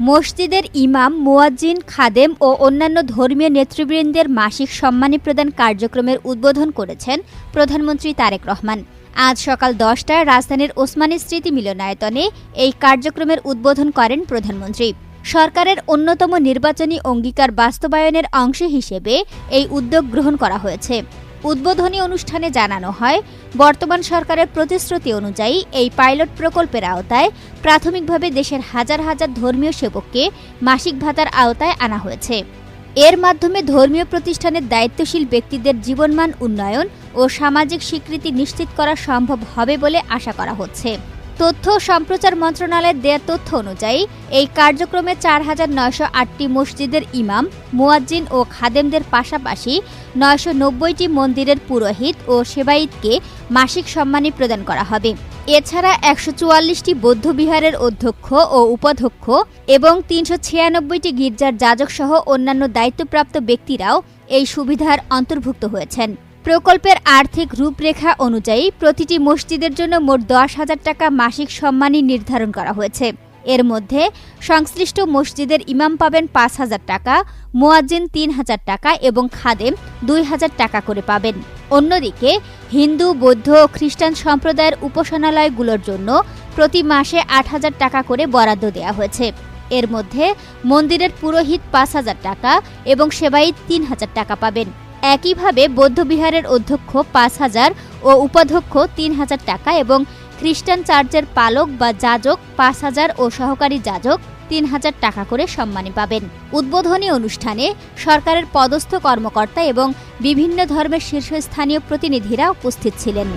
মসজিদের ইমাম, মুয়াজ্জিন, খাদেম ও অন্যান্য ধর্মীয় নেতৃবৃন্দের মাসিক সম্মানী প্রদান কার্যক্রমের উদ্বোধন করেছেন প্রধানমন্ত্রী তারেক রহমান। আজ সকাল 10টায় রাজধানীর ওসমানী স্মৃতি মিলনায়তনে এই কার্যক্রমের উদ্বোধন করেন প্রধানমন্ত্রী। সরকারের অন্যতম নির্বাচনী অঙ্গীকার বাস্তবায়নের অংশ হিসেবে এই উদ্যোগ গ্রহণ করা হয়েছে। উদ্বোধনী অনুষ্ঠানে জানানো হয়, বর্তমান সরকারের প্রতিশ্রুতি অনুযায়ী এই পাইলট প্রকল্পের আওতায় প্রাথমিকভাবে দেশের হাজার হাজার ধর্মীয় সেবককে মাসিক ভাতার আওতায় আনা হয়েছে। এর মাধ্যমে ধর্মীয় প্রতিষ্ঠানের দায়িত্বশীল ব্যক্তিদের জীবনমান উন্নয়ন ও সামাজিক স্বীকৃতি নিশ্চিত করা সম্ভব হবে বলে আশা করা হচ্ছে। তথ্য ও সম্প্রচার মন্ত্রণালয়ের দেয়া তথ্য অনুযায়ী এই কার্যক্রমে ৪,৯০৮টি মসজিদের ইমাম, মুয়াজ্জিন ও খাদেমদের পাশাপাশি ৯৯০টি মন্দিরের পুরোহিত ও সেবায়েতকে মাসিক সম্মানী প্রদান করা হবে। এছাড়া ১৪৪টি বৌদ্ধবিহারের অধ্যক্ষ ও উপাধ্যক্ষ এবং ৩৯৬টি গির্জার যাজকসহ অন্যান্য দায়িত্বপ্রাপ্ত ব্যক্তিরাও এই সুবিধার অন্তর্ভুক্ত হয়েছেন। প্রকল্পের আর্থিক রূপরেখা অনুযায়ী প্রতিটি মসজিদের জন্য মোট ১০,০০০ টাকা মাসিক সম্মানী নির্ধারণ করা হয়েছে। এর মধ্যে সংশ্লিষ্ট মসজিদের ইমাম পাবেন ৫,০০০ টাকা, মুয়াজ্জিন ৩,০০০ টাকা এবং খাদেম ২,০০০ টাকা করে পাবেন। অন্যদিকে হিন্দু, বৌদ্ধ ও খ্রিস্টান সম্প্রদায়ের উপাসনালয়গুলোর জন্য প্রতি মাসে ৮,০০০ টাকা করে বরাদ্দ দেওয়া হয়েছে। এর মধ্যে মন্দিরের পুরোহিত ৫,০০০ টাকা এবং সেবায়েত ৩,০০০ টাকা পাবেন। একইভাবে বৌদ্ধবিহারের অধ্যক্ষ ৫,০০০ ও উপাধ্যক্ষ ৩,০০০ টাকা এবং খ্রিস্টান চার্চের পালক বা যাজক ৫,০০০ ও সহকারী যাজক ৩,০০০ টাকা করে সম্মানী পাবেন। উদ্বোধনী অনুষ্ঠানে সরকারের পদস্থ কর্মকর্তা এবং বিভিন্ন ধর্মের শীর্ষস্থানীয় প্রতিনিধিরা উপস্থিত ছিলেন।